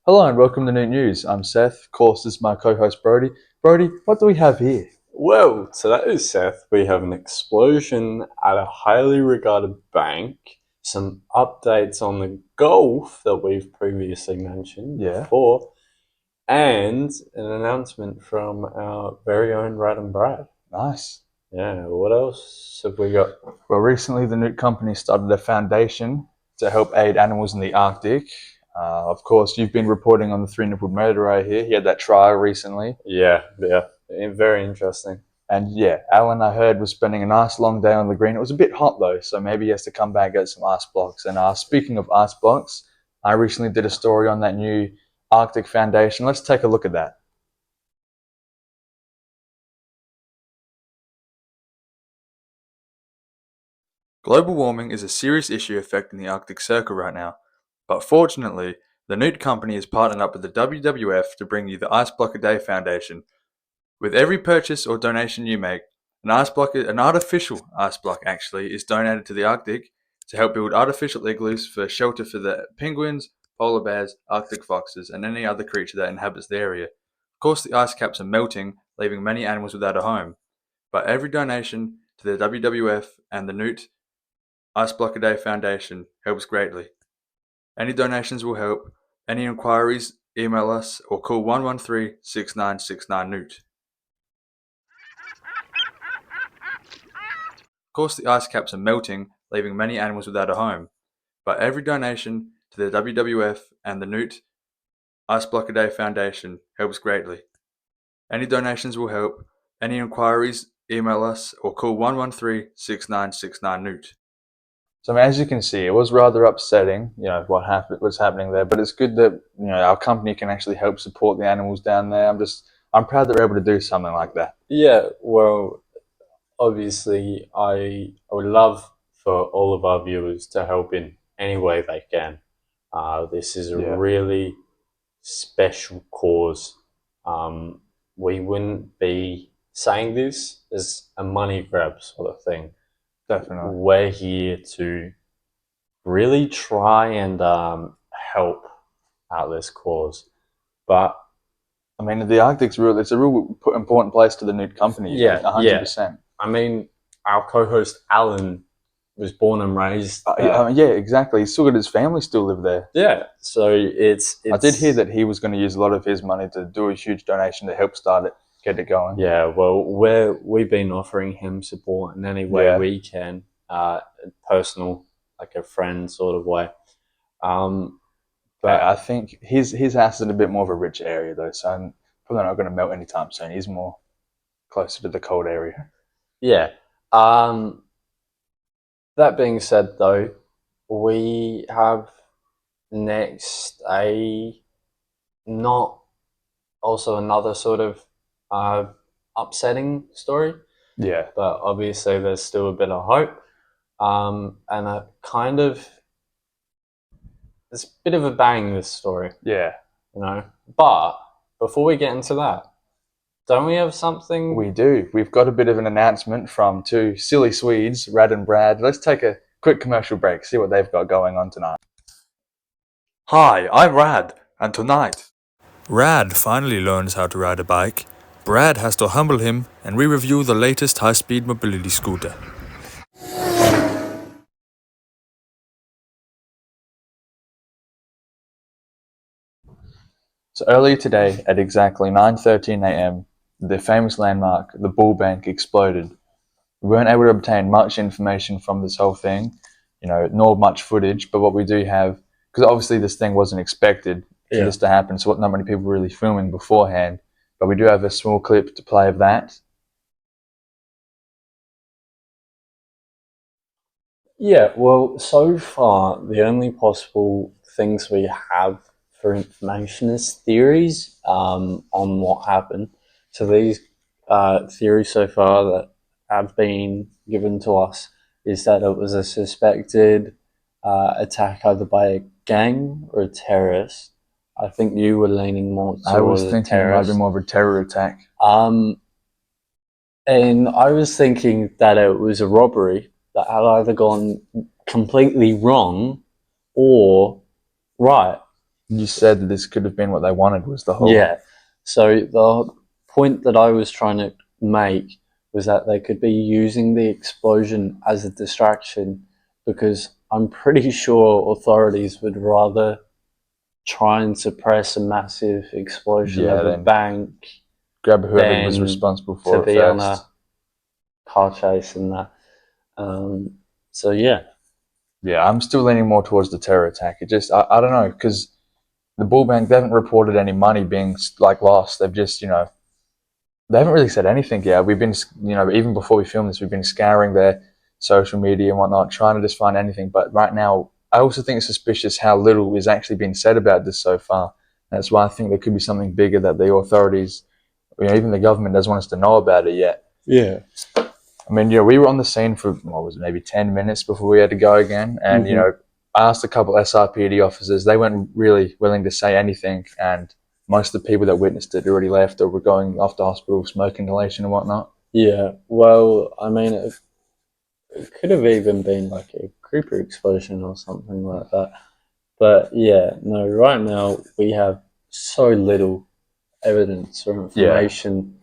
Hello and welcome to Noot News. I'm Seth. Of course, this is my co-host Brody. Brody, what do we have here? Well, today, Seth, we have an explosion at a highly regarded bank, some updates on the golf that we've previously mentioned Yeah. before, and an announcement from our very own Rad and Brad. Nice. Yeah, what else have we got? Well, recently the Noot company started a foundation to help aid animals in the Arctic. Of course, you've been reporting on the three-nippled murderer here. He had that trial recently. Yeah, very interesting. And yeah, Alan, I heard, was spending a nice long day on the green. It was a bit hot though, so maybe he has to come back and get some ice blocks. And speaking of ice blocks, I recently did a story on that new Arctic Foundation. Let's take a look at that. Global warming is a serious issue affecting the Arctic Circle right now, but fortunately, the Noot company has partnered up with the WWF to bring you the Ice Block a Day Foundation. With every purchase or donation you make, an artificial ice block actually, is donated to the Arctic to help build artificial igloos for shelter for the penguins, polar bears, Arctic foxes, and any other creature that inhabits the area. Of course, the ice caps are melting, leaving many animals without a home, but every donation to the WWF and the Noot Ice Block a Day Foundation helps greatly. Any donations will help. Any inquiries, email us or call 113-6969-NOOT. Of course, the ice caps are melting, leaving many animals without a home, but every donation to the WWF and the Noot Ice Block a Day Foundation helps greatly. Any donations will help. Any inquiries, email us or call 113-6969-NOOT. So as you can see, it was rather upsetting, what was happening there. But it's good that our company can actually help support the animals down there. I'm proud that we're able to do something like that. Yeah, well, obviously, I would love for all of our viewers to help in any way they can. This is a really special cause. We wouldn't be saying this as a money grab sort of thing. Definitely. We're here to really try and help out this cause. But I mean, the Arctic's it's a real important place to the Noot company. yeah, 100%. I mean, our co-host Alan was born and raised. Yeah, exactly. He's still got his family still live there. Yeah, so it's. I did hear that he was going to use a lot of his money to do a huge donation to help start it, get it going. Yeah, well, we've been offering him support in any way we can, personal, like a friend sort of way. But I think his house is in a bit more of a rich area though, so I'm probably not going to melt anytime soon. He's more closer to the cold area. Yeah. That being said, though, we have next a not also another sort of upsetting story. Yeah. But obviously, there's still a bit of hope, and a kind of it's a bit of a bang, this story. Yeah. But before we get into that, don't we have something? We do. We've got a bit of an announcement from two silly Swedes, Rad and Brad. Let's take a quick commercial break, see what they've got going on tonight. Hi, I'm Rad, and tonight, Rad finally learns how to ride a bike. Brad has to humble him, and we review the latest high-speed mobility scooter. So earlier today, at exactly 9:13 a.m., the famous landmark, the Bull Bank, exploded. We weren't able to obtain much information from this whole thing, nor much footage, but what we do have, because obviously this thing wasn't expected for this to happen, so not many people were really filming beforehand, but we do have a small clip to play of that. Yeah, well, so far, the only possible things we have for information is theories on what happened. So these theories so far that have been given to us is that it was a suspected attack either by a gang or a terrorist. I think you were leaning more towards I was thinking it might be more of a terror attack. And I was thinking that it was a robbery that had either gone completely wrong or right. You said that this could have been what they wanted, was the whole... Yeah. So the point that I was trying to make was that they could be using the explosion as a distraction, because I'm pretty sure authorities would rather try and suppress a massive explosion of a then bank grab whoever was than responsible to for it be on first. a car chase and that. So yeah. Yeah, I'm still leaning more towards the terror attack. It just, I don't know, because the bull bank, they haven't reported any money being lost. They've just, they haven't really said anything yet. We've been, even before we filmed this, we've been scouring their social media and whatnot, trying to just find anything. But right now, I also think it's suspicious how little is actually being said about this so far. That's why I think there could be something bigger that the authorities, even the government, doesn't want us to know about it yet. Yeah. I mean, we were on the scene for, what was it, maybe 10 minutes before we had to go again. And, I asked a couple SRPD officers. They weren't really willing to say anything. And most of the people that witnessed it already left or were going off to hospital, smoke inhalation and whatnot. Yeah. Well, I mean, it could have even been like a creeper explosion or something like that. But yeah, no, right now we have so little evidence or information.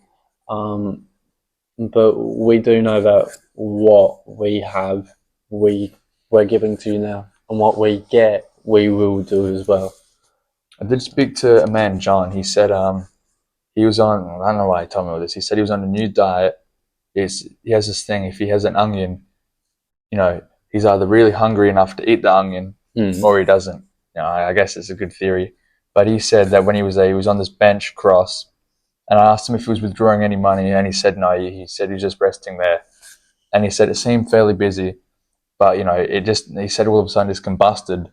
But we do know that what we have, we're giving to you now. And what we get, we will do as well. I did speak to a man, John. He said he was on, I don't know why he told me all this. He said he was on a new diet. He has this thing, if he has an onion, he's either really hungry enough to eat the onion or he doesn't. I guess it's a good theory. But he said that when he was there, he was on this bench cross, and I asked him if he was withdrawing any money, and he said no. He said he was just resting there, and he said it seemed fairly busy, but he said all of a sudden it's combusted,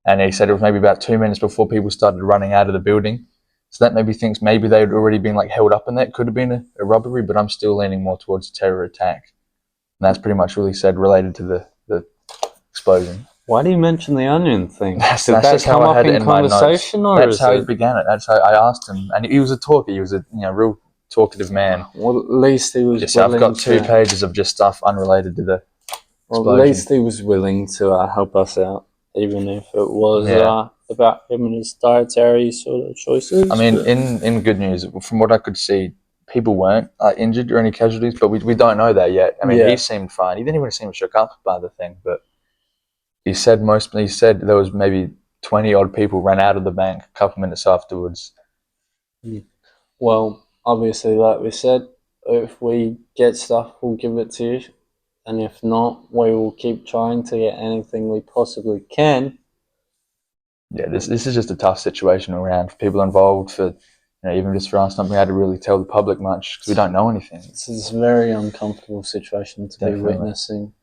and he said it was maybe about 2 minutes before people started running out of the building. So that maybe thinks maybe they'd already been held up in that. Could have been a robbery, but I'm still leaning more towards a terror attack. And that's pretty much what he said related to the explosion. Why do you mention the onion thing? That's Did that just how come I up had it in in my notes. conversation, or That's is how he it? began it. That's how I asked him, and he was a talker. He was a real talkative man. Well, at least he was Yes, I've willing got 2 to. pages of just stuff unrelated to the Well, explosion. at least he was willing to help us out, even if it was about him and his dietary sort of choices. I mean, in good news, from what I could see, people weren't injured or any casualties, but we don't know that yet. I mean, he seemed fine. He didn't even seem shook up by the thing, but he said there was maybe 20 odd people ran out of the bank a couple minutes afterwards. Well, obviously, like we said, if we get stuff, we'll give it to you. And if not, we will keep trying to get anything we possibly can. Yeah, this is just a tough situation around for people involved, for even just for us not being able to really tell the public much because we don't know anything. This is a very uncomfortable situation to Definitely. be witnessing.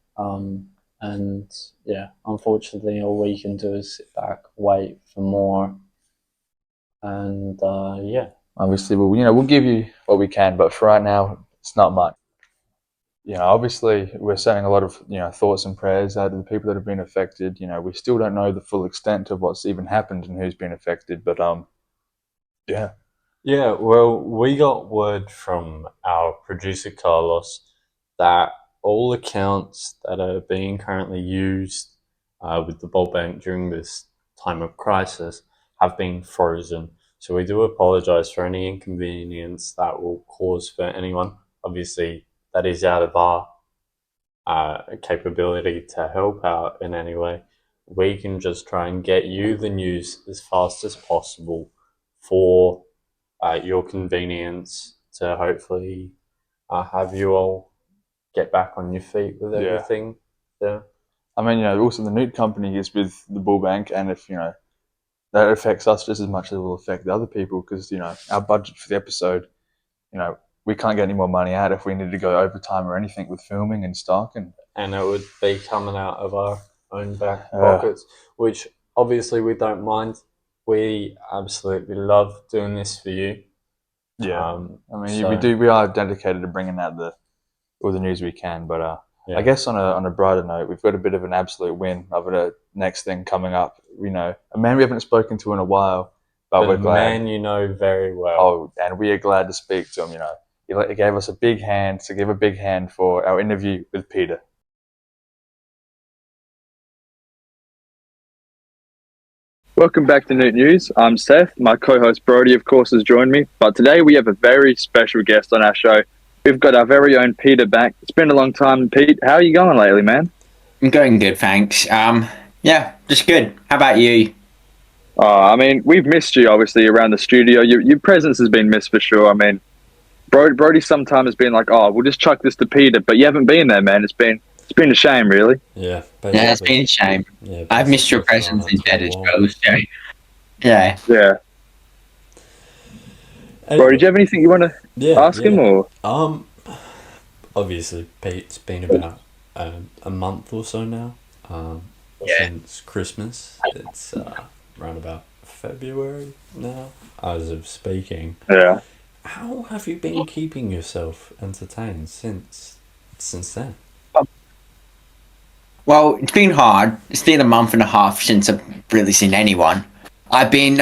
And yeah, unfortunately, all we can do is sit back, wait for more. And yeah. Obviously, we'll give you what we can, but for right now, it's not much. Obviously, we're sending a lot of thoughts and prayers out to the people that have been affected. We still don't know the full extent of what's even happened and who's been affected, but yeah. Yeah, well, we got word from our producer Carlos that all accounts that are being currently used with the Bolt Bank during this time of crisis have been frozen. So we do apologize for any inconvenience that will cause for anyone. Obviously, that is out of our capability to help out in any way. We can just try and get you the news as fast as possible for your convenience to hopefully have you all get back on your feet with everything. Yeah. I mean, also the Noot company is with the Bull Bank, and if that affects us just as much as it will affect the other people, because our budget for the episode, we can't get any more money out if we need to go overtime or anything with filming and stock, and it would be coming out of our own back pockets, which obviously we don't mind. We absolutely love doing this for you. Yeah, I mean, we are dedicated to bringing out all the news we can, but I guess on a brighter note, we've got a bit of an absolute win of a next thing coming up. A man we haven't spoken to in a while, but we're glad. A man you know very well. Oh, and we are glad to speak to him. He gave us a big hand, so give a big hand for our interview with Peter. Welcome back to Noot News. I'm Seth. My co-host Brody, of course, has joined me. But today we have a very special guest on our show. We've got our very own Peter back. It's been a long time, Pete. How are you going lately, man? I'm going good, thanks. Yeah, just good. How about you? I mean, we've missed you, obviously, around the studio. Your presence has been missed for sure. I mean, Brody sometimes has been like, "Oh, we'll just chuck this to Peter," but you haven't been there, man. It's been a shame, really. Yeah, Yeah, it's been a shame. Yeah, I've missed your presence in bed as well, so yeah. Yeah. Brody, do you have anything you want to ask him, or? Obviously, Pete's been about a month or so now. Since Christmas. It's around about February now, as of speaking. Yeah. How have you been keeping yourself entertained since then? Well, it's been hard. It's been a month and a half since I've really seen anyone. I've been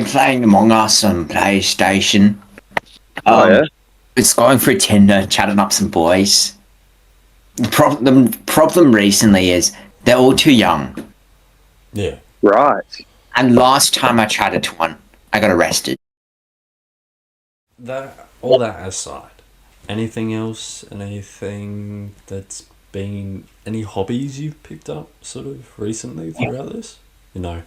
playing Among Us on PlayStation. Yeah? It's going through Tinder, chatting up some boys. The problem recently is they're all too young. Yeah. Right. And last time I chatted to one, I got arrested. All that aside, anything else? Anything that's been any hobbies you've picked up sort of recently throughout this? You know,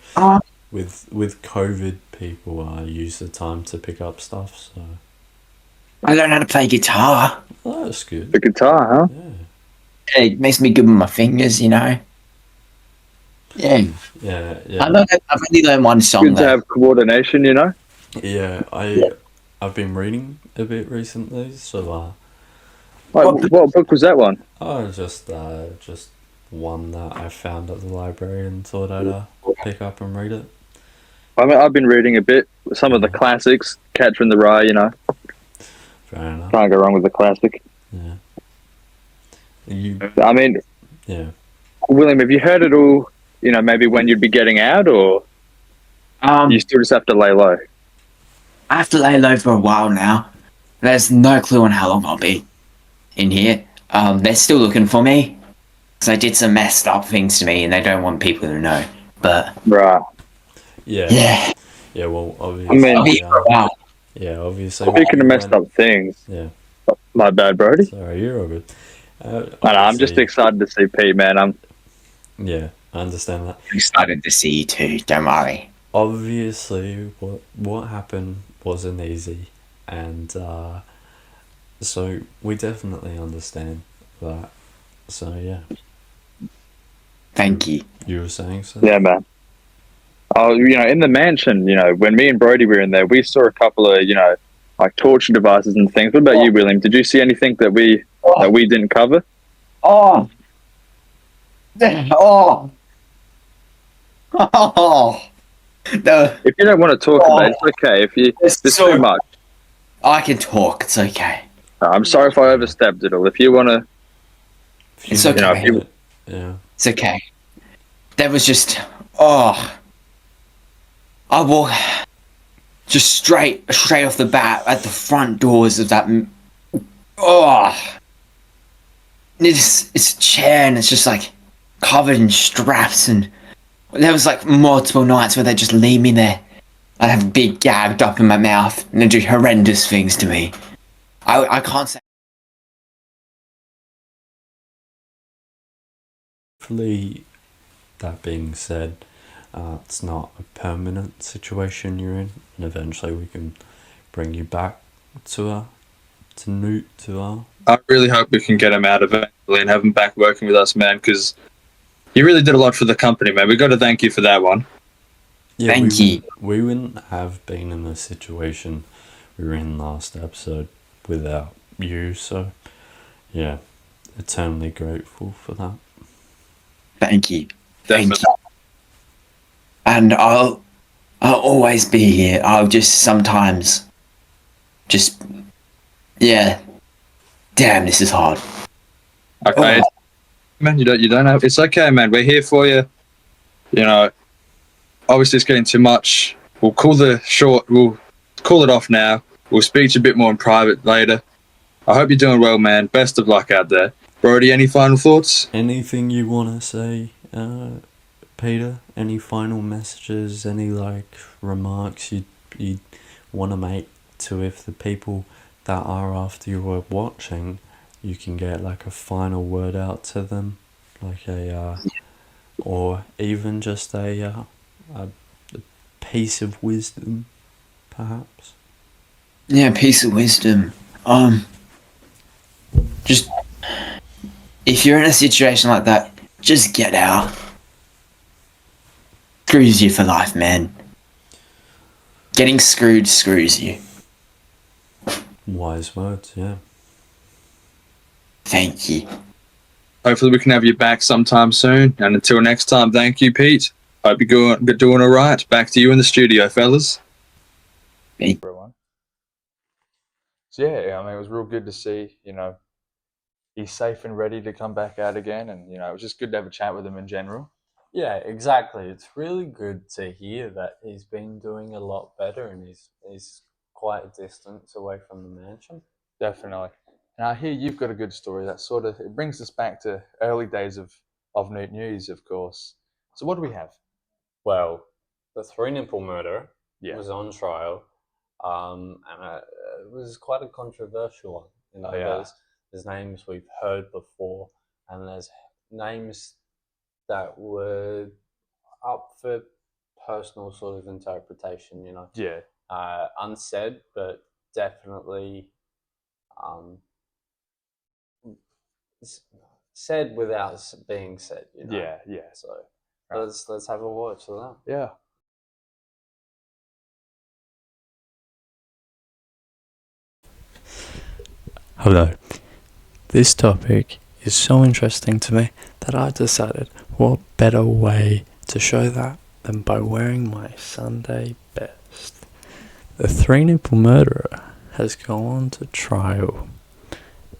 with COVID, people use the time to pick up stuff. So I learned how to play guitar. oh, that's good. The guitar, huh? Yeah. It makes me good with my fingers, you know. Yeah. Yeah. I've only learned one song. Good to have coordination, you know. Yeah, I've been reading a bit recently, so What book was that one? just one that I found at the library and thought I'd pick up and read it. I mean, I've been reading a bit. Some of the classics, Catcher in the Rye, you know. Fair enough. Can't go wrong with the classic. Yeah. I mean, Yeah. William, have you heard it all, you know, maybe when you'd be getting out, or you still just have to lay low? I have to lay low for a while now. There's no clue on how long I'll be in here. They're still looking for me because I did some messed up things to me, and they don't want people to know. But Right. Yeah. Yeah. Well, obviously. I mean, I'll be here for a while. Yeah. Obviously. Speaking of messed up things, Yeah. my bad, Brody. Sorry, you're all good. I'm just excited to see Pete, man. Yeah, I understand that. I'm excited to see you too. Don't worry. Obviously, what happened wasn't easy, and so we definitely understand that. So yeah, Thank you. you were saying so. Yeah, man. Oh, you know, in the mansion, you know, when me and Brody were in there, we saw a couple of, you know, like torture devices and things. What about you, William? Did you see anything that we didn't cover? Oh. Oh. Oh. No. If you don't want to talk about it, it's okay. If you It's there's so- too much. I can talk. It's okay. I'm sorry if I overstepped it all. If you want to, It's You okay. know, if you- yeah. It's okay. That was just. Oh. I walk just straight off the bat at the front doors of that. Oh. It's a chair and it's just like covered in straps, and there was like multiple nights where they just leave me there. I'd have a big gagged up in my mouth and they'd do horrendous things to me. I can't say. Hopefully, that being said, it's not a permanent situation you're in, and eventually we can bring you back to Noot, I really hope we can get him out of it and have him back working with us, man, because you really did a lot for the company, man. We got to thank you for that one. Yeah, Thank you. We wouldn't have been in the situation we were in last episode without you, so yeah, eternally grateful for that. Thank you. Thank Definitely. you. And I'll always be here. I'll just sometimes yeah. Damn, this is hard. Okay, Oh. man. You don't have. It's okay, man. We're here for you. You know, obviously it's getting too much. We'll call it off now. We'll speak to you a bit more in private later. I hope you're doing well, man. Best of luck out there. Brody, any final thoughts? Anything you want to say Peter, any final messages, any remarks you'd want to make to if the people that are after you were watching, you can get a final word out to them, or even just a piece of wisdom, perhaps. Yeah, piece of wisdom. Just if you're in a situation like that, just get out. Screws you for life, man. Getting screwed screws you. Wise words, yeah. Thank you. Hopefully we can have you back sometime soon. And until next time, thank you, Pete. Hope you're doing all right. Back to you in the studio, fellas. Me. Everyone. So yeah, I mean, it was real good to see, he's safe and ready to come back out again. And, it was just good to have a chat with him in general. Yeah, exactly. It's really good to hear that he's been doing a lot better and he's quite a distance away from the mansion. Definitely. And I hear you've got a good story that it brings us back to early days of Noot News, of course. So what do we have? Well, the three-nipple murder Yeah. was on trial, and it was quite a controversial one. Yeah. There's names we've heard before, and there's names that were up for personal sort of interpretation. Yeah. Unsaid, but definitely said without being said. Yeah, yeah. So Right. let's have a watch of that. Yeah. Hello. This topic is so interesting to me that I decided what better way to show that than by wearing my Sunday best. The three-nipple murderer has gone to trial,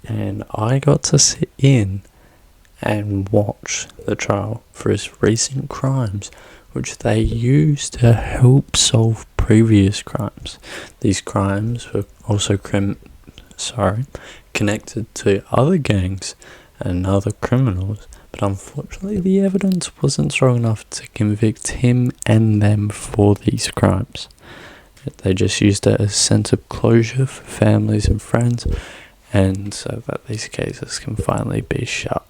and I got to sit in and watch the trial for his recent crimes, which they used to help solve previous crimes. These crimes were also connected to other gangs and other criminals, but unfortunately the evidence wasn't strong enough to convict him and them for these crimes. They just used it as a sense of closure for families and friends, and so that these cases can finally be shut.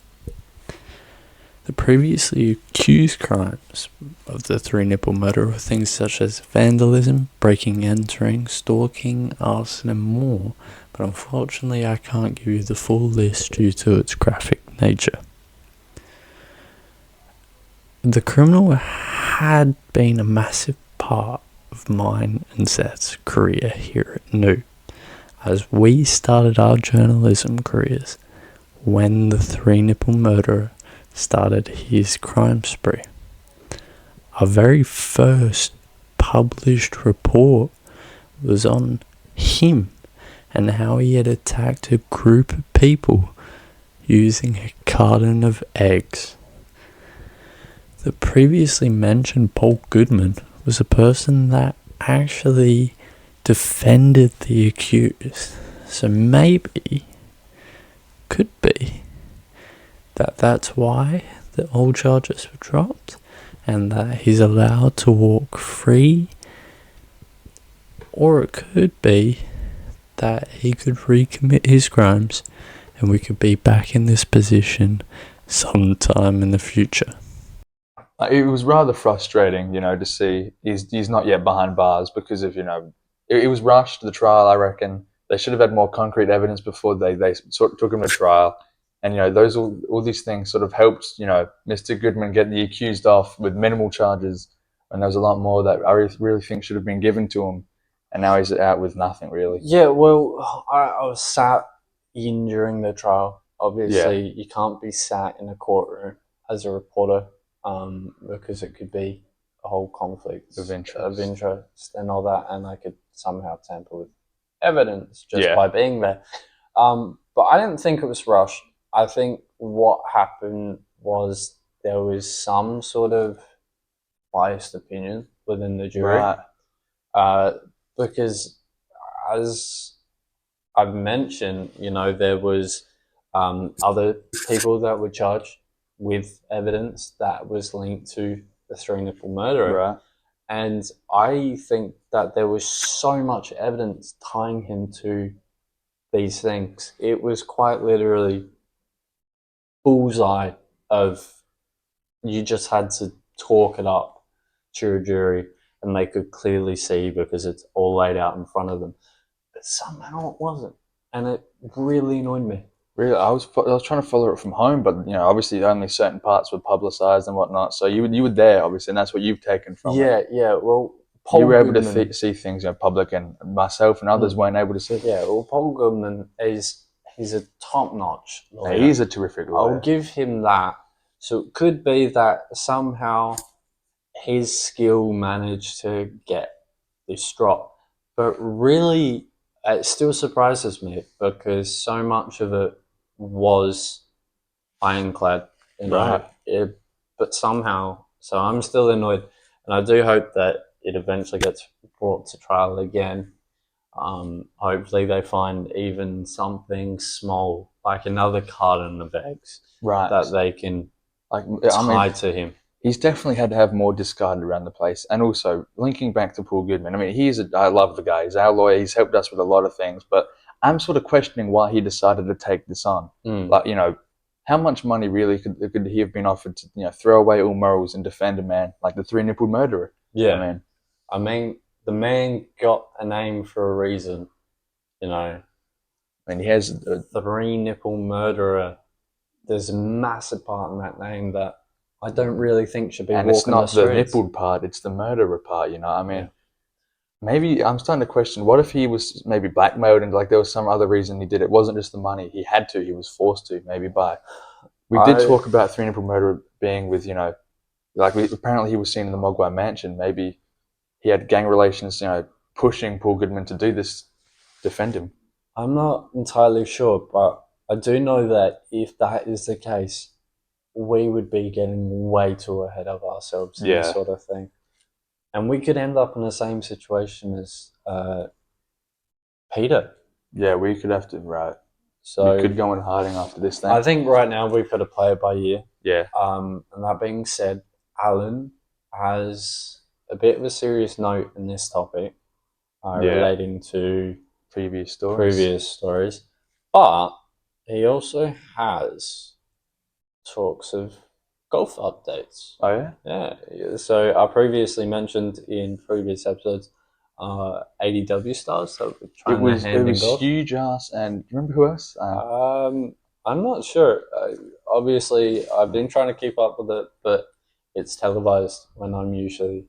The previously accused crimes of the three-nipple murder were things such as vandalism, breaking, entering, stalking, arson, and more, but unfortunately I can't give you the full list due to its graphic nature. The criminal had been a massive part of mine and Seth's career here at Noot, as we started our journalism careers when the three-nipple murderer started his crime spree. Our very first published report was on him and how he had attacked a group of people using a carton of eggs. The previously mentioned Paul Goodman was a person that actually defended the accused, so maybe, could be, that's why the old charges were dropped and that he's allowed to walk free, or it could be that he could recommit his crimes and we could be back in this position sometime in the future. It was rather frustrating, to see he's not yet behind bars because of, it was rushed, the trial, I reckon. They should have had more concrete evidence before they sort of took him to trial. And, those all these things sort of helped, Mr. Goodman get the accused off with minimal charges. And there was a lot more that I really think should have been given to him. And now he's out with nothing, really. Yeah, well, I was sat in during the trial. Obviously, you can't be sat in a courtroom as a reporter because it could be a whole conflict Of interest and all that, and I could somehow tamper with evidence just by being there. But I didn't think it was rushed. I think what happened was there was some sort of biased opinion within the jury. Right. Because as I've mentioned, there was other people that were charged with evidence that was linked to the three nipple murderer. Right. And I think that there was so much evidence tying him to these things. It was quite literally bullseye of, you just had to talk it up to a jury and they could clearly see because it's all laid out in front of them. But somehow it wasn't. And it really annoyed me. Really, I was trying to follow it from home, but obviously only certain parts were publicized and whatnot. So you were there, obviously, and that's what you've taken from it. Yeah. Well, You were able to see things in public, and myself and others weren't able to see. Yeah, well, Paul Goodman he's a top-notch lawyer. He's a terrific lawyer. I'll give him that. So it could be that somehow his skill managed to get this drop, but really, it still surprises me because so much of it was ironclad, Right. but somehow, so I'm still annoyed, and I do hope that it eventually gets brought to trial again. Hopefully they find even something small, like another carton of eggs, Right. that they can tie to him. He's definitely had to have more discarded around the place. And also, linking back to Paul Goodman, I mean, I love the guy. He's our lawyer. He's helped us with a lot of things. But I'm sort of questioning why he decided to take this on. Like, how much money really could he have been offered to, throw away all morals and defend a man like the three-nippled murderer? Yeah. I mean, the man got a name for a reason, And he has the three-nipple murderer. There's a massive part in that name that I don't really think should be walking the streets. And it's not the nippled part, it's the murderer part, Maybe I'm starting to question, what if he was maybe blackmailed and there was some other reason he did it? It wasn't just the money. He had to, he was forced to, maybe by... We did talk about three-nippled murderer being with, apparently he was seen in the Mogwai mansion. Maybe he had gang relations, pushing Paul Goodman to do this, defend him. I'm not entirely sure, but I do know that if that is the case, we would be getting way too ahead of ourselves in this sort of thing. And we could end up in the same situation as Peter. Yeah, we could have to, right. So we could go in hiding after this thing. I think right now we've got to play it by ear. Yeah. And that being said, Alan has a bit of a serious note in this topic relating to previous stories. But he also has talks of golf updates. Oh, yeah? Yeah. So I previously mentioned in previous episodes ADW stars that were trying their hand in golf. Huge ass, and remember who else? I'm not sure. Obviously, I've been trying to keep up with it, but it's televised when I'm usually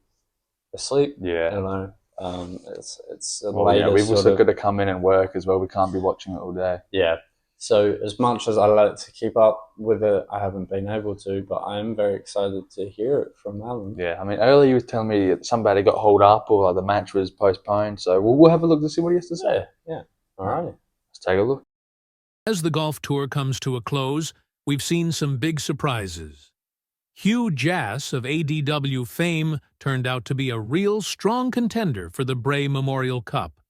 asleep. Yeah. It's later. We've also got to come in and work as well. We can't be watching it all day. Yeah. So as much as I like to keep up with it, I haven't been able to, but I am very excited to hear it from Alan. Yeah, I mean, earlier you were telling me that somebody got holed up or the match was postponed, so we'll have a look to see what he has to say. Yeah. All right. Let's take a look. As the golf tour comes to a close, we've seen some big surprises. Hugh Jass of ADW fame turned out to be a real strong contender for the Bray Memorial Cup.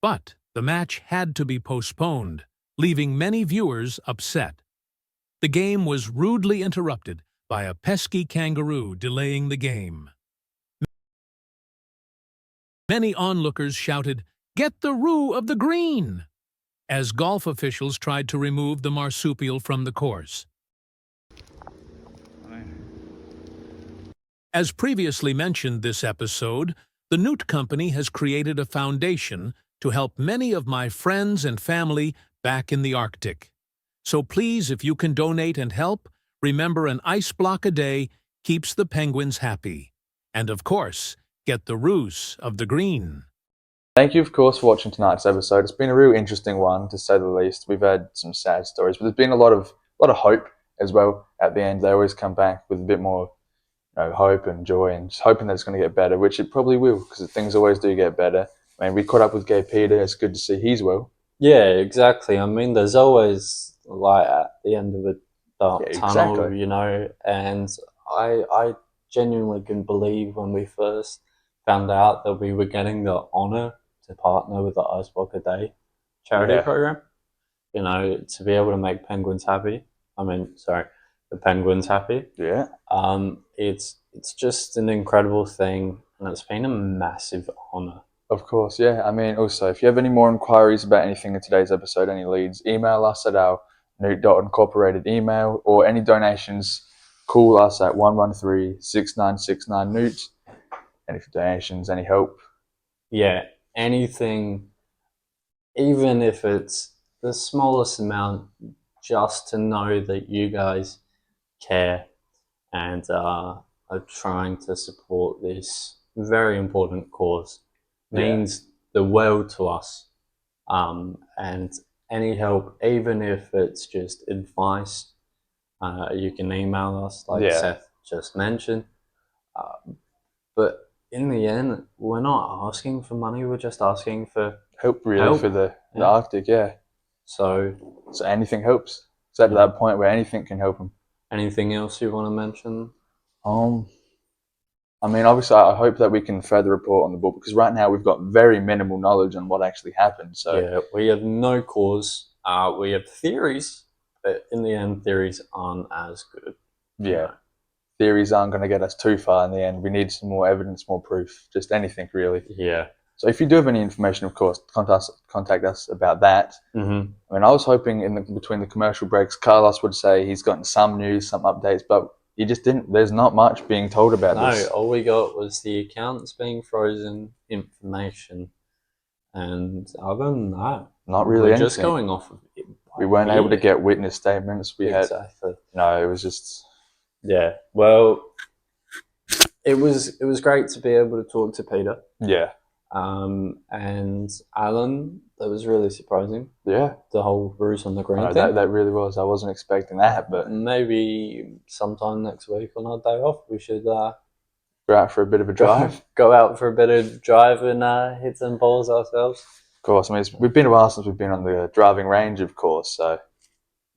But the match had to be postponed, leaving many viewers upset. The game was rudely interrupted by a pesky kangaroo delaying the game. Many onlookers shouted, "Get the roo of the green!" as golf officials tried to remove the marsupial from the course. As previously mentioned this episode, the Noot Company has created a foundation to help many of my friends and family back in the Arctic. So please, if you can donate and help, remember an ice block a day keeps the penguins happy. And of course, get the roos of the green. Thank you, of course, for watching tonight's episode. It's been a real interesting one, to say the least. We've had some sad stories, but there's been a lot of hope as well at the end. They always come back with a bit more hope and joy, and just hoping that it's going to get better, which it probably will, because things always do get better. I mean, we caught up with Gay Peter. It's good to see he's well. Yeah, exactly. I mean, there's always light at the end of the dark tunnel, exactly. And I genuinely couldn't believe when we first found out that we were getting the honour to partner with the Ice Block a Day charity program. To be able to make penguins happy. The penguins happy. Yeah. It's it's just an incredible thing, and it's been a massive honour. Of course, yeah. I mean, also, if you have any more inquiries about anything in today's episode, any leads, email us at our Noot.incorporated email, or any donations, call us at 113-6969-Noot. Any donations, any help. Yeah, anything, even if it's the smallest amount, just to know that you guys care and are trying to support this very important cause means the world to us. And any help, even if it's just advice, you can email us, like Seth just mentioned. But in the end, we're not asking for money. We're just asking for help, really, for the Arctic. So anything helps. It's at that point where anything can help them. Anything else you want to mention? I mean, obviously, I hope that we can further report on the book, because right now we've got very minimal knowledge on what actually happened. So yeah, we have no cause. We have theories, but in the end, theories aren't as good. Yeah, theories aren't going to get us too far in the end. We need some more evidence, more proof, just anything really. Yeah. So if you do have any information, of course, contact us about that. Mm-hmm. I mean, I was hoping between the commercial breaks, Carlos would say he's gotten some news, some updates, but he just didn't. There's not much being told about this. No, all we got was the accounts being frozen, information, and other than that, not really we're anything. Just going off of it. We weren't able to get witness statements. Exactly. No, it was just. Yeah. Well, it was great to be able to talk to Peter. Yeah. And Alan, that was really surprising. Yeah. The whole Bruce on the Green thing. That really was. I wasn't expecting that, but maybe sometime next week on our day off, we should go out for a bit of a drive. Go out for a bit of drive and hit some balls ourselves. Of course. I mean, we've been a while since we've been on the driving range, of course. So.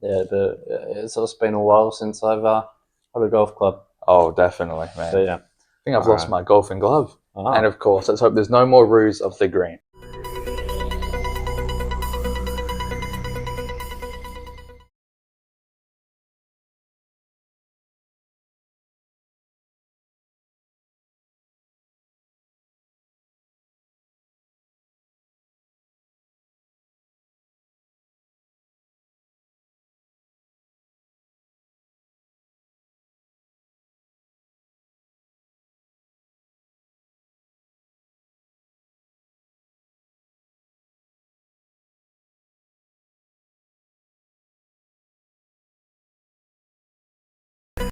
Yeah, but it's also been a while since I've had a golf club. Oh, definitely, man. So, yeah. I think I've lost my golfing glove. And of course, let's hope there's no more ruse of the green.